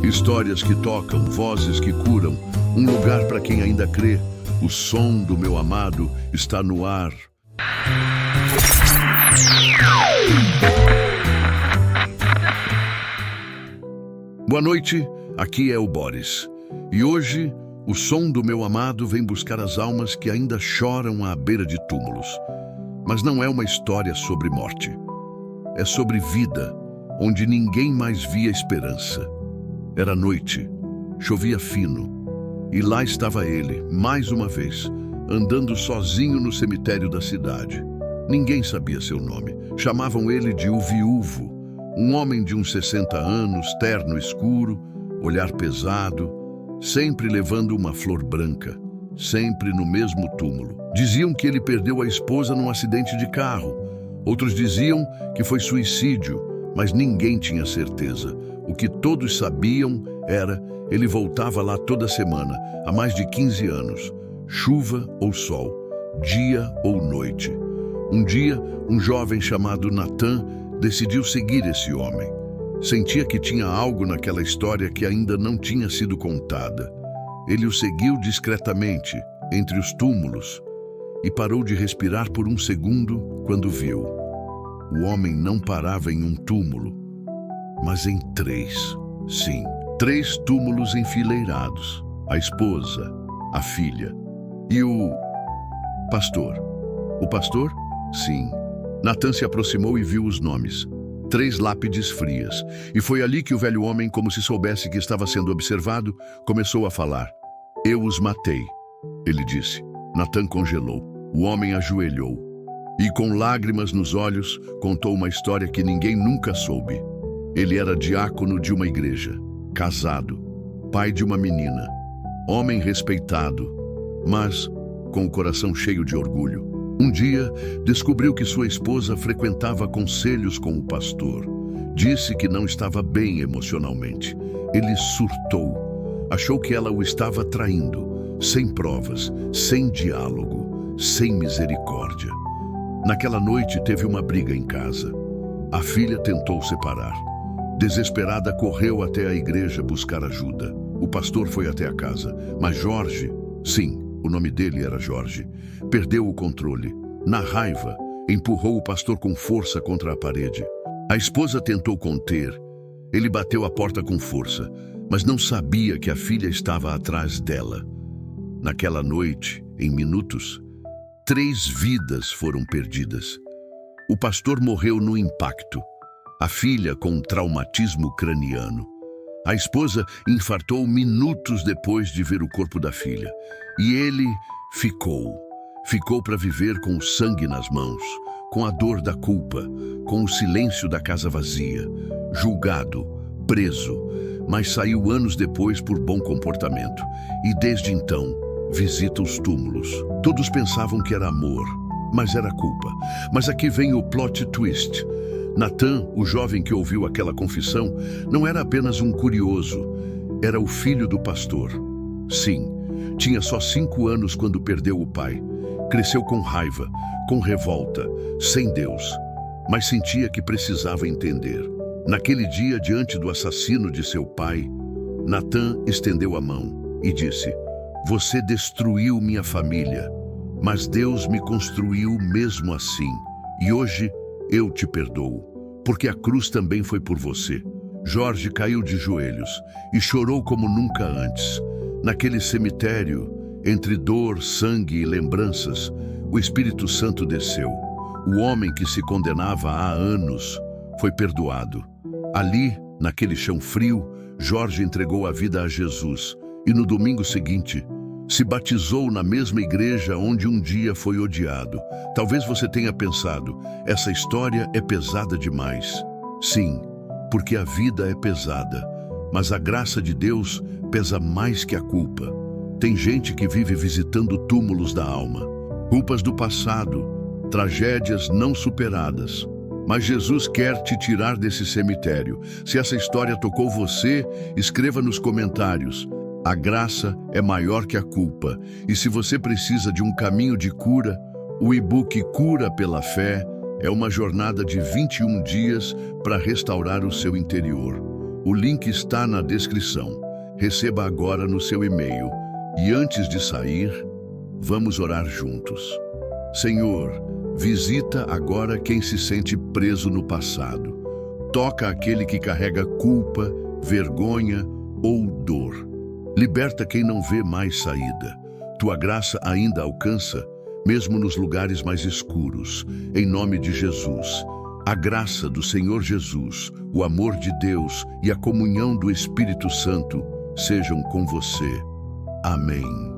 Histórias que tocam, vozes que curam, um lugar para quem ainda crê. O som do meu amado está no ar. Boa noite, aqui é o Boris. E hoje, o som do meu amado vem buscar as almas que ainda choram à beira de túmulos. Mas não é uma história sobre morte. É sobre vida, onde ninguém mais via esperança. Era noite, chovia fino, e lá estava ele, mais uma vez, andando sozinho no cemitério da cidade. Ninguém sabia seu nome. Chamavam ele de O Viúvo, um homem de uns 60 anos, terno escuro, olhar pesado, sempre levando uma flor branca, sempre no mesmo túmulo. Diziam que ele perdeu a esposa num acidente de carro. Outros diziam que foi suicídio, mas ninguém tinha certeza. O que todos sabiam era ele voltava lá toda semana, há mais de 15 anos, chuva ou sol, dia ou noite. Um dia, um jovem chamado Natan decidiu seguir esse homem. Sentia que tinha algo naquela história que ainda não tinha sido contada. Ele o seguiu discretamente, entre os túmulos, e parou de respirar por um segundo quando viu. O homem não parava em um túmulo, mas em 3. Sim, 3 túmulos enfileirados. A esposa, a filha e o pastor. O pastor? Sim. Natan se aproximou e viu os nomes. 3 lápides frias. E foi ali que o velho homem, como se soubesse que estava sendo observado, começou a falar. Eu os matei, ele disse. Natan congelou. O homem ajoelhou e, com lágrimas nos olhos, contou uma história que ninguém nunca soube. Ele era diácono de uma igreja, casado, pai de uma menina, homem respeitado, mas com o coração cheio de orgulho. Um dia, descobriu que sua esposa frequentava conselhos com o pastor. Disse que não estava bem emocionalmente. Ele surtou. Achou que ela o estava traindo, sem provas, sem diálogo, sem misericórdia. Naquela noite teve uma briga em casa. A filha tentou separar. Desesperada, correu até a igreja buscar ajuda. O pastor foi até a casa, mas Jorge, sim, o nome dele era Jorge, perdeu o controle. Na raiva, empurrou o pastor com força contra a parede. A esposa tentou conter. Ele bateu a porta com força, mas não sabia que a filha estava atrás dela. Naquela noite, em minutos, 3 vidas foram perdidas. O pastor morreu no impacto. A filha com um traumatismo craniano. A esposa infartou minutos depois de ver o corpo da filha. E ele ficou para viver com o sangue nas mãos, com a dor da culpa, com o silêncio da casa vazia, julgado, preso, mas saiu anos depois por bom comportamento. E desde então, visita os túmulos. Todos pensavam que era amor, mas era culpa. Mas aqui vem o plot twist. Natan, o jovem que ouviu aquela confissão, não era apenas um curioso, era o filho do pastor. Sim, tinha só 5 anos quando perdeu o pai. Cresceu com raiva, com revolta, sem Deus, mas sentia que precisava entender. Naquele dia, diante do assassino de seu pai, Natan estendeu a mão e disse: Você destruiu minha família, mas Deus me construiu mesmo assim. E hoje eu te perdoo, porque a cruz também foi por você. Jorge caiu de joelhos e chorou como nunca antes. Naquele cemitério, entre dor, sangue e lembranças, o Espírito Santo desceu. O homem que se condenava há anos foi perdoado. Ali, naquele chão frio, Jorge entregou a vida a Jesus e no domingo seguinte, se batizou na mesma igreja onde um dia foi odiado. Talvez você tenha pensado, essa história é pesada demais. Sim, porque a vida é pesada, mas a graça de Deus pesa mais que a culpa. Tem gente que vive visitando túmulos da alma, culpas do passado, tragédias não superadas. Mas Jesus quer te tirar desse cemitério. Se essa história tocou você, escreva nos comentários. A graça é maior que a culpa. E se você precisa de um caminho de cura, o e-book Cura pela Fé é uma jornada de 21 dias para restaurar o seu interior. O link está na descrição. Receba agora no seu e-mail. E antes de sair, vamos orar juntos. Senhor, visita agora quem se sente preso no passado. Toca aquele que carrega culpa, vergonha ou dor. Liberta quem não vê mais saída. Tua graça ainda alcança, mesmo nos lugares mais escuros. Em nome de Jesus. A graça do Senhor Jesus, o amor de Deus e a comunhão do Espírito Santo sejam com você. Amém.